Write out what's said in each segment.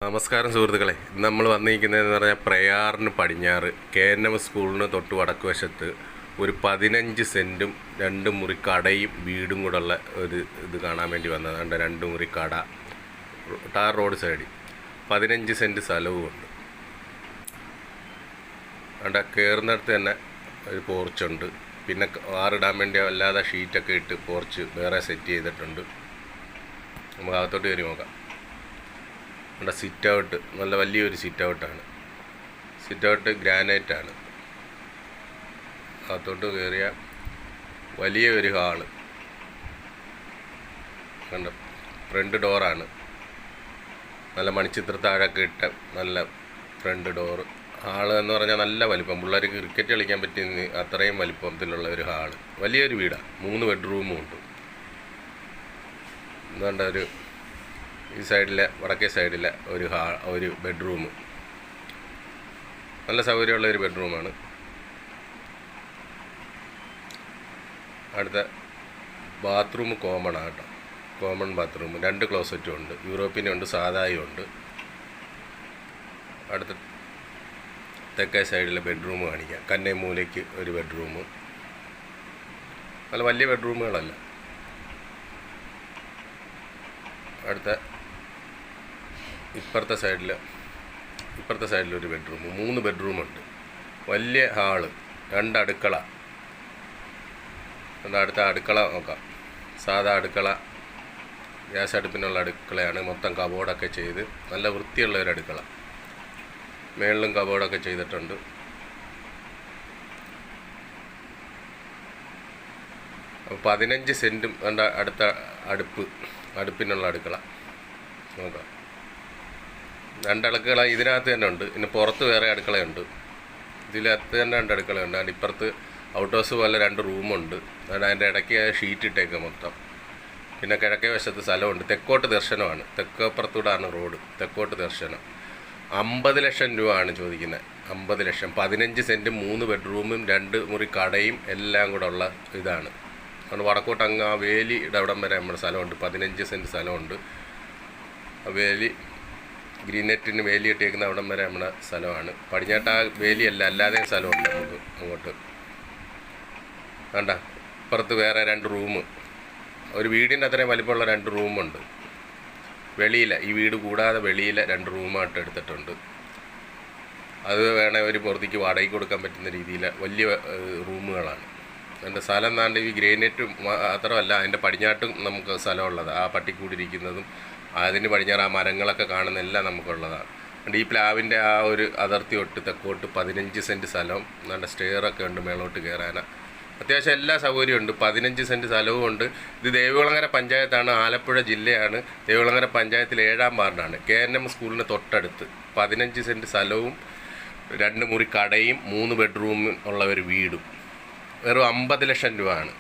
നമസ്കാരം സുഹൃത്തുക്കളെ. നമ്മൾ വന്നിരിക്കുന്നതെന്ന് പറഞ്ഞാൽ പ്രയാറിന് പടിഞ്ഞാറ് KNM സ്കൂളിന് തൊട്ട് വടക്ക് വശത്ത് ഒരു 15 സെൻറ്റും 2 മുറി കടയും വീടും കൂടെ ഉള്ള ഒരു ഇത് കാണാൻ വേണ്ടി വന്നതാണ്. 2 മുറി കട, ടാർ റോഡ് സൈഡിൽ 15 സെൻറ്റ് സ്ഥലവും ഉണ്ട്. അവിടെ കയറുന്നിടത്ത് തന്നെ ഒരു പോർച്ചുണ്ട്. പിന്നെ വാറിടാൻ വേണ്ടി അല്ലാതെ ഷീറ്റൊക്കെ ഇട്ട് പോർച്ച് വേറെ സെറ്റ് ചെയ്തിട്ടുണ്ട്. നമുക്ക് അകത്തോട്ട് കയറി നോക്കാം. അവിടെ സിറ്റ് ഔട്ട്, നല്ല വലിയൊരു സിറ്റ് ഔട്ടാണ്. സിറ്റ് ഔട്ട് ഗ്രാനൈറ്റാണ്. അകത്തോട്ട് കയറിയ വലിയ ഒരു ഹാള് കണ്ട, ഫ്രണ്ട് ഡോറാണ്. നല്ല മണിച്ചിത്രത്താഴൊക്കെ ഇട്ട നല്ല ഫ്രണ്ട് ഡോറ്. ഹാള് എന്ന് പറഞ്ഞാൽ നല്ല വലിപ്പം, പിള്ളേർക്ക് ക്രിക്കറ്റ് കളിക്കാൻ പറ്റിയ അത്രയും വലിപ്പത്തിലുള്ള ഒരു ഹാള്. വലിയൊരു വീടാണ്. 3 ബെഡ്റൂമും ഉണ്ട്. എന്താണ്ട് ഒരു ഈ സൈഡിലെ വടക്കേ സൈഡിലെ ഒരു ബെഡ്റൂം, നല്ല സൗകര്യമുള്ള ഒരു ബെഡ്റൂമാണ്. അടുത്ത ബാത്റൂം കോമൺ ആട്ടോ, കോമൺ ബാത്റൂം. 2 ക്ലോസറ്റും ഉണ്ട്. യൂറോപ്യനും ഉണ്ട്, സാധായും ഉണ്ട്. അടുത്ത തെക്കേ സൈഡിലെ ബെഡ്റൂം കാണിക്കാം. കന്നേ മൂലയ്ക്ക് ഒരു ബെഡ്റൂം. നല്ല വലിയ ബെഡ്റൂമുകളല്ല. അടുത്ത ഇപ്പുറത്തെ സൈഡിലൊരു ബെഡ്റൂം. 3 ബെഡ്റൂമുണ്ട്. വലിയ ഹാള്, 2 അടുക്കള. അടുത്ത അടുക്കള നോക്കാം. സാധാ അടുക്കള, ഗ്യാസ് അടുപ്പിനുള്ള അടുക്കളയാണ്. മൊത്തം കബോർഡൊക്കെ ചെയ്ത് നല്ല വൃത്തിയുള്ള ഒരു അടുക്കള. മേളിലും കബോർഡൊക്കെ ചെയ്തിട്ടുണ്ട്. അപ്പോൾ 15 സെൻറ്റും അടുത്ത അടുപ്പിനുള്ള അടുക്കള നോക്കാം. 2 അടുക്കള ഇതിനകത്ത് തന്നെ ഉണ്ട്. പിന്നെ പുറത്ത് വേറെ അടുക്കളയുണ്ട്. ഇതിനകത്ത് തന്നെ 2 അടുക്കളയുണ്ട്. അതിൻ്റെ ഇപ്പുറത്ത് ഔട്ട് ഹൗസ് പോലെ 2 റൂമുണ്ട്. അതിൻ്റെ ഇടയ്ക്ക് ഷീറ്റ് ഇട്ടേക്കുക മൊത്തം. പിന്നെ കിഴക്കേ വശത്ത് സ്ഥലമുണ്ട്. തെക്കോട്ട് ദർശനമാണ്. തെക്കപ്പുറത്തൂടാണ് റോഡ്. തെക്കോട്ട് ദർശനം. 50 ലക്ഷം രൂപയാണ് ചോദിക്കുന്നത്. 50 ലക്ഷം. 15 സെൻറ്റും 3 ബെഡ്റൂമും 2 മുറി കടയും എല്ലാം കൂടെ ഉള്ള ഇതാണ്. അതുകൊണ്ട് വടക്കോട്ട് അങ്ങ് ആ വേലിയുടെ അവിടം വരെ നമ്മുടെ സ്ഥലമുണ്ട്. 15 സെൻറ്റ് സ്ഥലമുണ്ട്. ആ വേലി ഗ്രീൻ നെറ്റിന് വേലി ഇട്ടേക്കുന്ന അവിടം വരെ നമ്മുടെ സ്ഥലമാണ്. പടിഞ്ഞാട്ട് ആ വേലിയല്ല, അല്ലാതെയും സ്ഥലമുണ്ട് നമുക്ക് അങ്ങോട്ട്. വേണ്ട, ഇപ്പുറത്ത് വേറെ 2 റൂം. ഒരു വീടിൻ്റെ അത്രയും വലിപ്പമുള്ള 2 റൂമുണ്ട്. വെളിയിൽ, ഈ വീട് കൂടാതെ വെളിയിൽ 2 റൂമായിട്ട് എടുത്തിട്ടുണ്ട്. അത് വേണേൽ ഒരു പുറത്തേക്ക് വാടകയ്ക്ക് കൊടുക്കാൻ പറ്റുന്ന രീതിയിൽ വലിയ റൂമുകളാണ്. അതിൻ്റെ സ്ഥലം താണ്ട് ഈ ഗ്രാനൈറ്റ് മാത്രമല്ല, അതിൻ്റെ പടിഞ്ഞാട്ടും നമുക്ക് സ്ഥലമുള്ളത്. ആ പട്ടിക്കൂടിരിക്കുന്നതും അതിന് പടിഞ്ഞാറ് ആ മരങ്ങളൊക്കെ കാണുന്ന എല്ലാം നമുക്കുള്ളതാണ്. അതുകൊണ്ട് ഈ പ്ലാവിൻ്റെ ആ ഒരു അതിർത്തി തൊട്ട് തെക്കോട്ട് 15 സെൻറ്റ് സ്ഥലവും നല്ല സ്റ്റെയറൊക്കെ ഉണ്ട് മേളോട്ട് കയറാനാണ്. അത്യാവശ്യം എല്ലാ സൗകര്യമുണ്ട്. 15 സെൻറ്റ് സ്ഥലവും ഉണ്ട്. ഇത് ദേവികുളങ്ങര പഞ്ചായത്താണ്, ആലപ്പുഴ ജില്ലയാണ്. ദേവികുളങ്ങര പഞ്ചായത്തിൽ 7-ാം വാർഡാണ്. KNM സ്കൂളിന് തൊട്ടടുത്ത് 15 സെൻറ്റ് സ്ഥലവും 2 മുറി കടയും 3 ബെഡ്റൂമും ഉള്ള ഒരു വീടും. വെറും 50 ലക്ഷം രൂപയാണ്.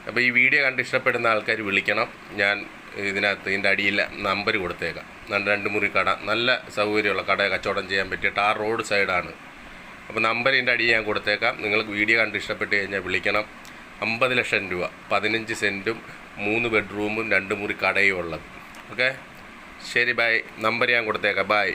അപ്പോൾ ഈ വീഡിയോ കണ്ട് ഇഷ്ടപ്പെടുന്ന ആൾക്കാർ വിളിക്കണം. ഞാൻ ഇതിൻ്റെ അടിയിൽ നമ്പർ കൊടുത്തേക്കാം. 2 മുറി കട, നല്ല സൗകര്യമുള്ള കട, കച്ചവടം ചെയ്യാൻ പറ്റിയ ടാർ റോഡ് സൈഡാണ്. അപ്പോൾ നമ്പറിൻ്റെ അടിയിൽ ഞാൻ കൊടുത്തേക്കാം. നിങ്ങൾക്ക് വീഡിയോ കണ്ട് ഇഷ്ടപ്പെട്ട് കഴിഞ്ഞാൽ വിളിക്കണം. 50 ലക്ഷം രൂപ, 15 സെൻറ്റും 3 ബെഡ്റൂമും 2 മുറി കടയും ഉള്ളത്. ഓക്കെ, ശരി, ബൈ. നമ്പർ ഞാൻ കൊടുത്തേക്കാം. ബൈ.